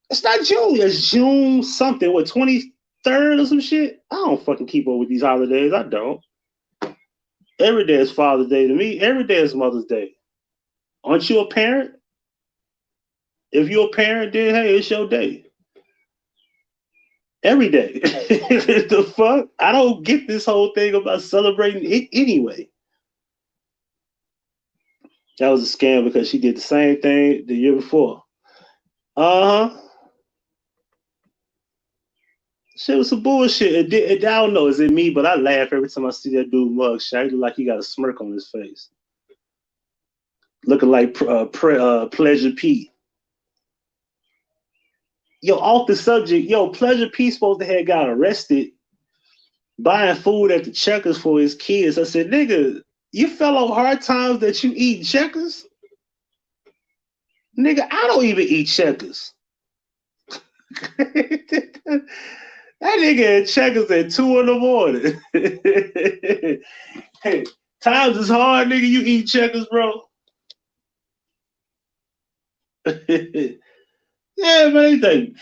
It's not June. It's June something. What, 23rd? 3rd or some shit. I don't fucking keep up with these holidays. I don't. Every day is Father's Day to me. Every day is Mother's Day. Aren't you a parent? If you're a parent, then hey, it's your day. Every day. The fuck? I don't get this whole thing about celebrating it anyway. That was a scam because she did the same thing the year before. Uh-huh. Shit was some bullshit. I don't know, is it me? But I laugh every time I see that dude mugshot. He look like he got a smirk on his face. Looking like Pleasure P. Yo, off the subject, yo, Pleasure P supposed to have got arrested buying food at the Checkers for his kids. I said, nigga, you fell on hard times that you eat Checkers? Nigga, I don't even eat Checkers. That nigga at Checkers at 2 in the morning. Hey, times is hard, nigga. You eat Checkers, bro. Yeah, man.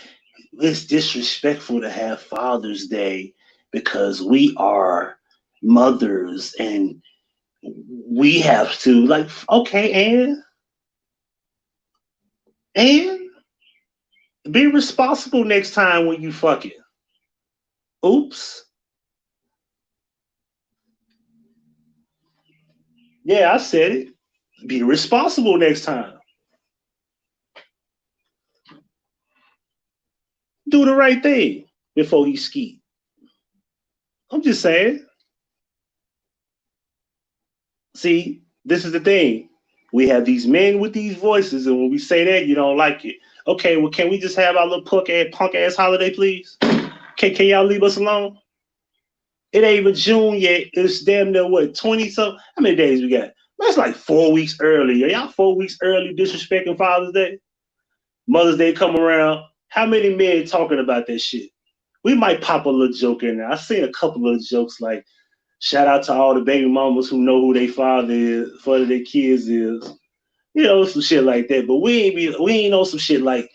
It's disrespectful to have Father's Day because we are mothers and we have to, like, okay, and be responsible next time when you fucking. Oops. Yeah, I said it. Be responsible next time. Do the right thing before you ski. I'm just saying. See, this is the thing. We have these men with these voices, and when we say that, you don't like it. Okay, well, can we just have our little punk ass holiday, please? Can y'all leave us alone? It ain't even June yet. It's damn near what, 20 something? How many days we got? That's like 4 weeks early. Are y'all 4 weeks early disrespecting Father's Day? Mother's Day come around. How many men talking about that shit? We might pop a little joke in there. I seen a couple of jokes like, shout out to all the baby mamas who know who their father their kids is. You know, some shit like that. But we ain't know some shit like,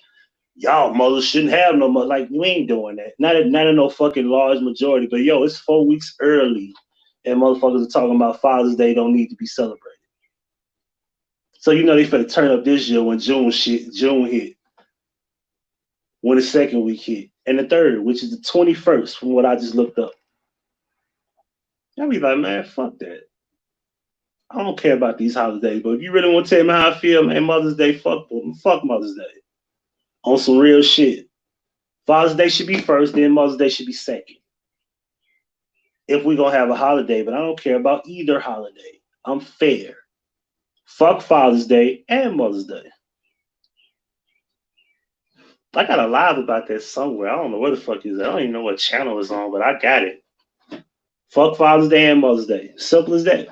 y'all mothers shouldn't have no mother. Like, we ain't doing that. Not in no fucking large majority. But yo, it's 4 weeks early, and motherfuckers are talking about Father's Day don't need to be celebrated. So you know they finna turn up this year when June hit. When the second week hit. And the third, which is the 21st, from what I just looked up. I'll be like, man, fuck that. I don't care about these holidays, but if you really want to tell me how I feel, man, Mother's Day, fuck Mother's Day. On some real shit. Father's Day should be first, then Mother's Day should be second. If we're going to have a holiday, but I don't care about either holiday. I'm fair. Fuck Father's Day and Mother's Day. I got a live about that somewhere. I don't know where the fuck is it. I don't even know what channel it's on, but I got it. Fuck Father's Day and Mother's Day. Simple as that.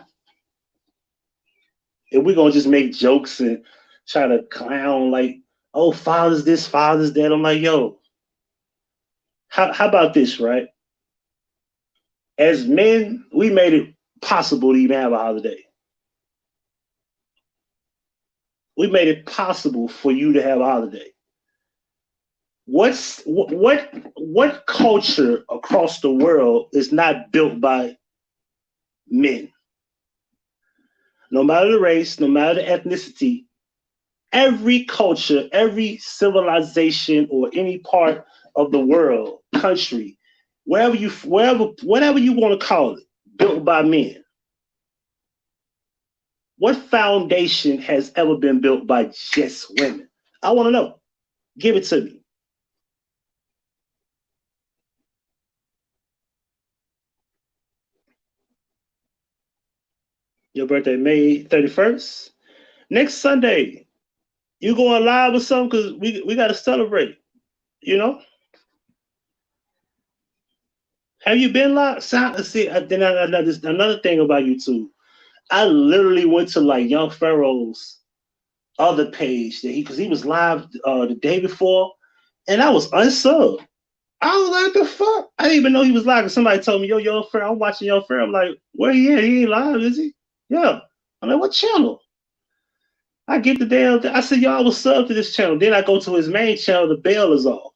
If we're going to just make jokes and try to clown like, oh, Father's this, Father's that, I'm like, yo, how about this, right? As men, we made it possible to even have a holiday. We made it possible for you to have a holiday. What culture across the world is not built by men? No matter the race, no matter the ethnicity, every culture, every civilization, or any part of the world, country, whatever you want to call it, built by men. What foundation has ever been built by just women? I want to know. Give it to me. Your birthday, May 31st. Next Sunday, you going live or something? Because we got to celebrate, you know? Have you been live? See, then another thing about YouTube. I literally went to like Young Pharaoh's other page that because he was live the day before, and I was unsubbed. I was like, the fuck? I didn't even know he was live. Somebody told me, yo, Young Pharaoh, I'm watching Young Pharaoh. I'm like, where he at? He ain't live, is he? Yeah. I'm like, what channel? I get the damn thing. I said, yo, I was subbed to this channel. Then I go to his main channel, the bell is off.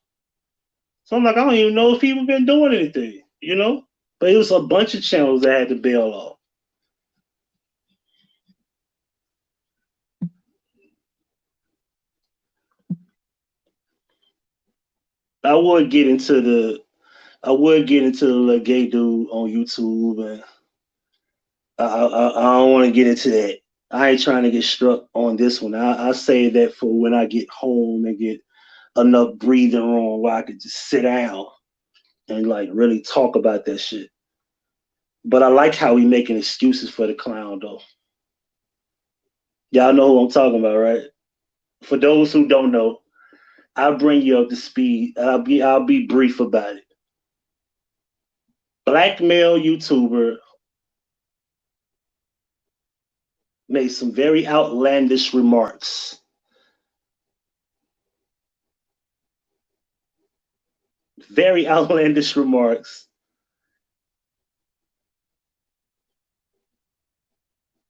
So I'm like, I don't even know if he even been doing anything, you know? But it was a bunch of channels that had to bail off. I would get into the little gay dude on YouTube, and I don't want to get into that. I ain't trying to get struck on this one. I say that for when I get home and get enough breathing room where I could just sit down and like really talk about that shit. But I like how he making excuses for the clown though. Y'all know who I'm talking about, right? For those who don't know, I'll bring you up to speed. I'll be brief about it. Black male YouTuber made some very outlandish remarks. Very outlandish remarks.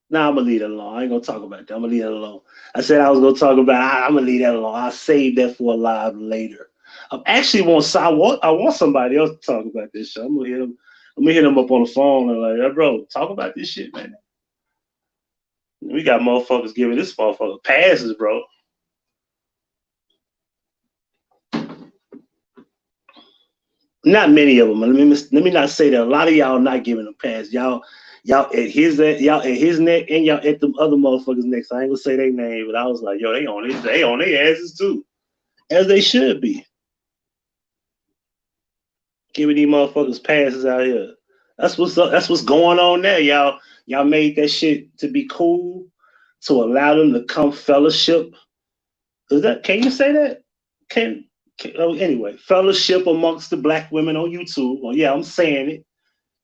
Nah, I'm gonna leave it alone. I ain't gonna talk about that. I'm gonna leave it alone. I said I was gonna talk about. I'm gonna leave that alone. I'll save that for a live later. I want somebody else to talk about this shit. I'm gonna hit him. I'm gonna hit him up on the phone and like, hey, bro, talk about this shit, man. We got motherfuckers giving this motherfucker passes, bro. Not many of them. Let me not say that. A lot of y'all not giving them pass. Y'all at his neck and y'all at the other motherfuckers' necks. I ain't gonna say their name, but I was like, yo, they on their asses too, as they should be. Giving these motherfuckers passes out here. That's what's up. That's what's going on there, y'all. Y'all made that shit to be cool, to allow them to come fellowship. Is that? Can you say that? Oh, anyway, fellowship amongst the black women on YouTube. Well, yeah, I'm saying it.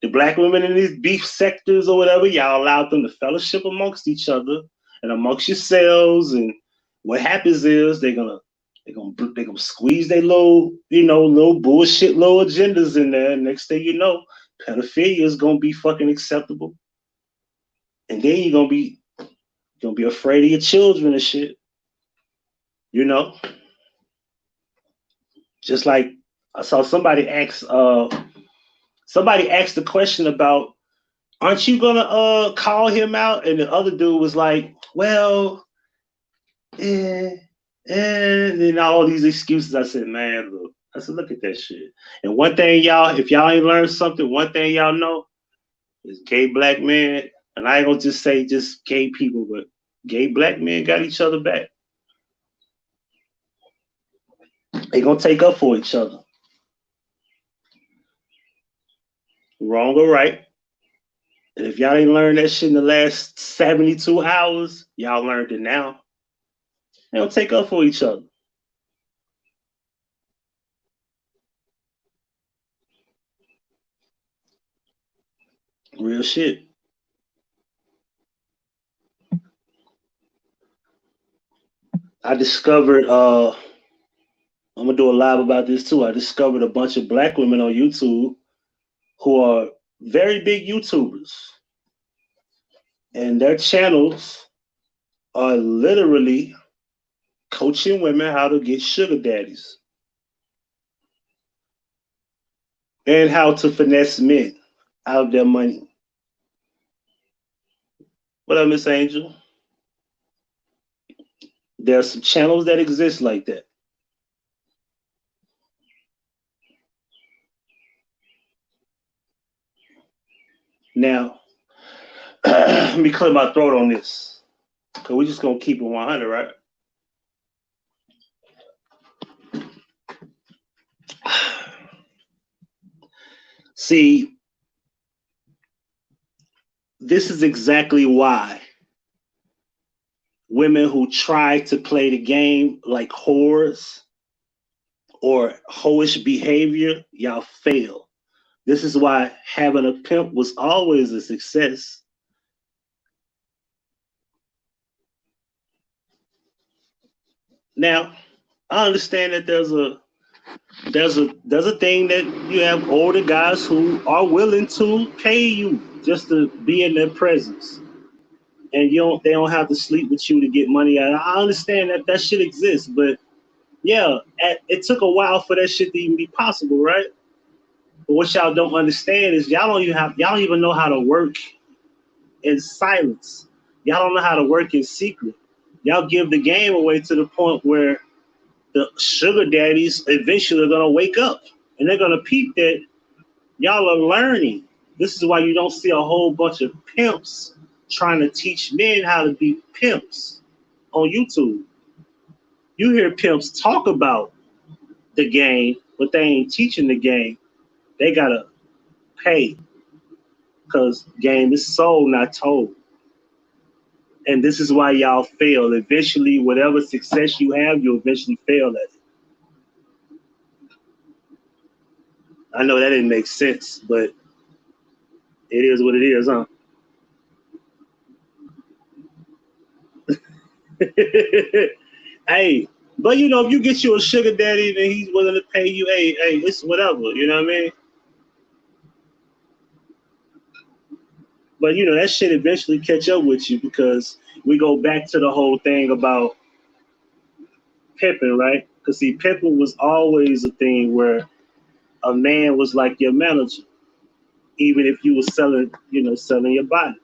The black women in these beef sectors or whatever, y'all allowed them to fellowship amongst each other and amongst yourselves. And what happens is they're gonna squeeze their little bullshit little agendas in there. And next thing you know, pedophilia is gonna be fucking acceptable. And then you're gonna be afraid of your children and shit. You know? Just like I saw somebody asked the question about, aren't you gonna call him out? And the other dude was like, well, eh, and then all these excuses. I said, man, look. I said, look at that shit. And one thing, y'all, if y'all ain't learned something, one thing y'all know is gay black men, and I ain't gonna just say just gay people, but gay black men got each other back. They gonna take up for each other. Wrong or right. And if y'all ain't learned that shit in the last 72 hours, y'all learned it now. They don't take up for each other. Real shit. I discovered I'm gonna do a live about this too. I discovered a bunch of black women on YouTube who are very big YouTubers. And their channels are literally coaching women how to get sugar daddies and how to finesse men out of their money. What up, Miss Angel? There are some channels that exist like that. Now, let me clear my throat on this. Because we're just going to keep it 100, right? See, this is exactly why women who try to play the game like whores or hoish behavior, y'all fail. This is why having a pimp was always a success. Now, I understand that there's a thing that you have older guys who are willing to pay you just to be in their presence, and they don't have to sleep with you to get money out. I understand that shit exists, but Yeah, it took a while for that shit to even be possible, right? But what y'all don't understand is y'all don't even know how to work in silence. Y'all don't know how to work in secret. Y'all give the game away to the point where the sugar daddies eventually are gonna wake up and they're gonna peep that y'all are learning. This is why you don't see a whole bunch of pimps trying to teach men how to be pimps on YouTube. You hear pimps talk about the game, but they ain't teaching the game. They gotta pay because game is sold, not told. And this is why y'all fail. Eventually, whatever success you have, you'll eventually fail at it. I know that didn't make sense, but it is what it is, huh? Hey, but you know, if you get you a sugar daddy, then he's willing to pay you. Hey, it's whatever. You know what I mean? But you know, that shit eventually catch up with you because we go back to the whole thing about pimping, right? Because see, pimping was always a thing where a man was like your manager, even if you were selling, selling your body.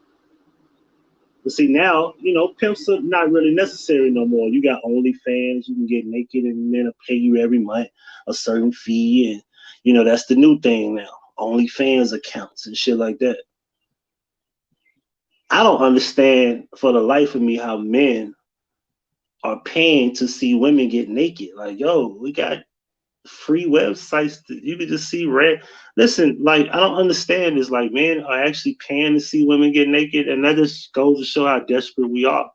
But see now, pimps are not really necessary no more. You got OnlyFans, you can get naked and men will pay you every month a certain fee, and that's the new thing now. OnlyFans accounts and shit like that. I don't understand for the life of me how men are paying to see women get naked. Like, yo, we got free websites that you can just see red. Listen, like I don't understand this. Like men are actually paying to see women get naked, and that just goes to show how desperate we are.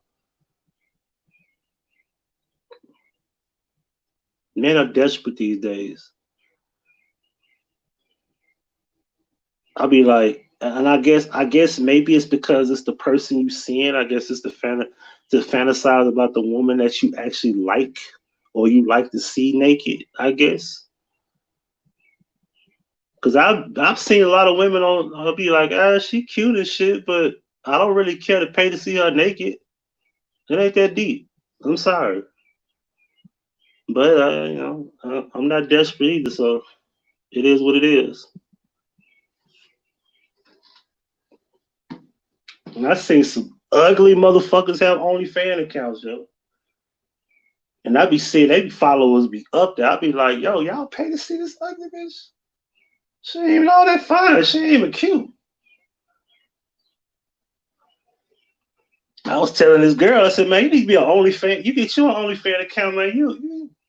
Men are desperate these days. I'll be like, and I guess maybe it's because it's the person you seeing. I guess it's to fantasize about the woman that you actually like or you like to see naked. I guess because I've seen a lot of women on. I'll be like, she cute and shit, but I don't really care to pay to see her naked. It ain't that deep. I'm sorry, but I'm not desperate either. So it is what it is. And I seen some ugly motherfuckers have OnlyFans accounts, yo. And I be seeing they followers be up there. I be like, yo, y'all pay to see this ugly bitch? She ain't even all that fine. She ain't even cute. I was telling this girl, I said, man, you need to be an OnlyFans. You get you an OnlyFans account, man.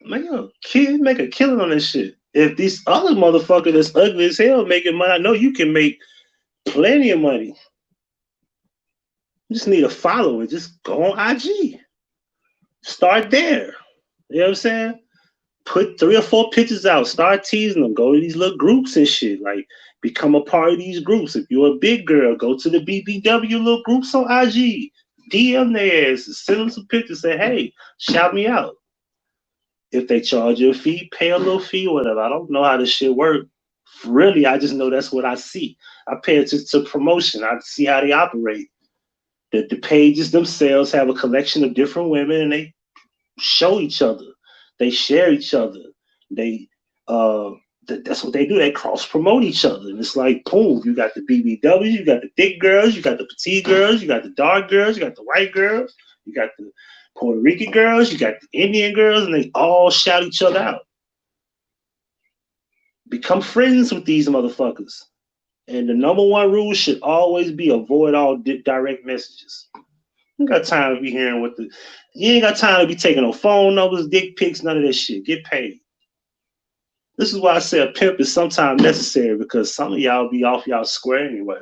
Man, you're a kid. Make a killing on this shit. If these other motherfucker that's ugly as hell making money, I know you can make plenty of money. You just need a follower. Just go on IG. Start there. You know what I'm saying? Put 3 or 4 pictures out, start teasing them, go to these little groups and shit. Like, become a part of these groups. If you're a big girl, go to the BBW little groups on IG, DM their ass, send them some pictures, say, hey, shout me out. If they charge you a fee, pay a little fee or whatever. I don't know how this shit works. Really, I just know that's what I see. I pay attention to promotion. I see how they operate. The pages themselves have a collection of different women and they show each other. They share each other. They uh that's what they do. They cross promote each other. And it's like boom, you got the BBW, you got the thick girls, you got the petite girls, you got the dark girls, you got the white girls, you got the Puerto Rican girls, you got the Indian girls, and they all shout each other out. Become friends with these motherfuckers. And the number one rule should always be avoid all direct messages. You ain't got time to be hearing what the. You ain't got time to be taking no phone numbers, dick pics, none of that shit. Get paid. This is why I say a pimp is sometimes necessary because some of y'all be off y'all square anyway.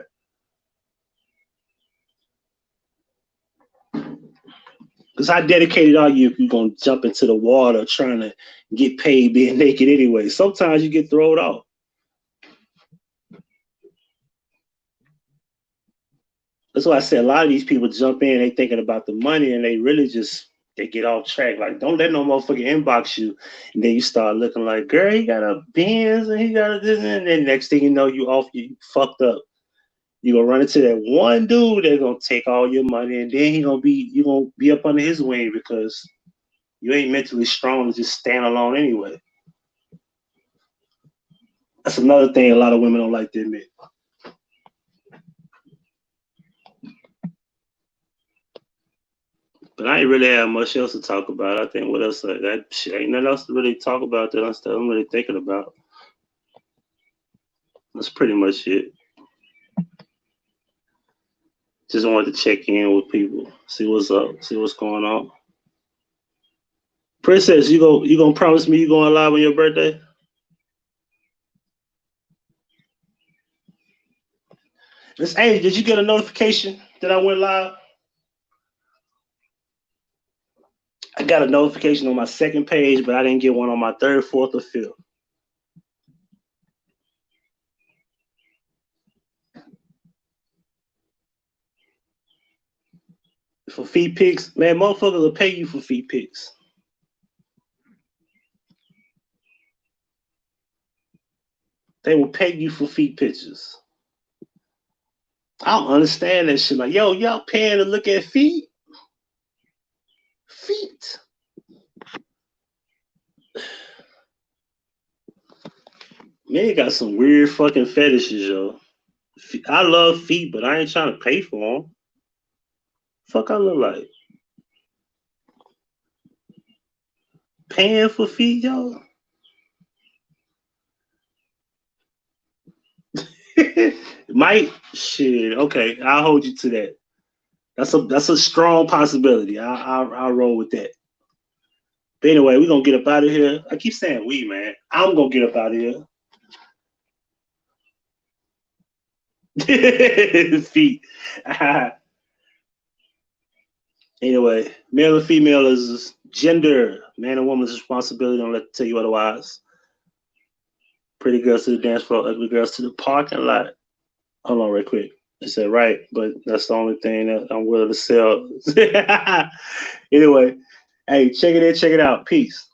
Because how dedicated are you if you're gonna jump into the water trying to get paid being naked anyway? Sometimes you get thrown off. That's why I say a lot of these people jump in, they thinking about the money, and they really just they get off track. Like, don't let no motherfucker inbox you, and then you start looking like, girl, he got a Benz and he got a this, and then next thing you know, you fucked up. You gonna run into that one dude that's gonna take all your money, and then you gonna be up under his wing because You ain't mentally strong to just stand alone anyway. That's another thing a lot of women don't like to admit. But I ain't really have much else to talk about. I think what else that shit ain't nothing else to really talk about that I'm really thinking about. That's pretty much it. Just wanted to check in with people, see what's up, see what's going on. Princess, you gonna promise me you going live on your birthday? Miss Amy, did you get a notification that I went live? I got a notification on my second page, but I didn't get one on my third, fourth, or fifth. For feet pics, man, motherfuckers will pay you for feet pics. They will pay you for feet pictures. I don't understand that shit. Like, yo, y'all paying to look at feet? Feet. Man, you got some weird fucking fetishes, yo. I love feet, but I ain't trying to pay for them. Fuck I look like? Paying for feet, yo? Might shit. Okay, I'll hold you to that. That's a strong possibility. I'll roll with that. But anyway, we're gonna get up out of here. I keep saying we, man. I'm gonna get up out of here. Feet. Anyway, male and female is gender. Man and woman's responsibility. Don't let them tell you otherwise. Pretty girls to the dance floor, ugly girls to the parking lot. Hold on, real quick. I said right, but that's the only thing that I'm willing to sell. Anyway, hey, check it in, check it out. Peace.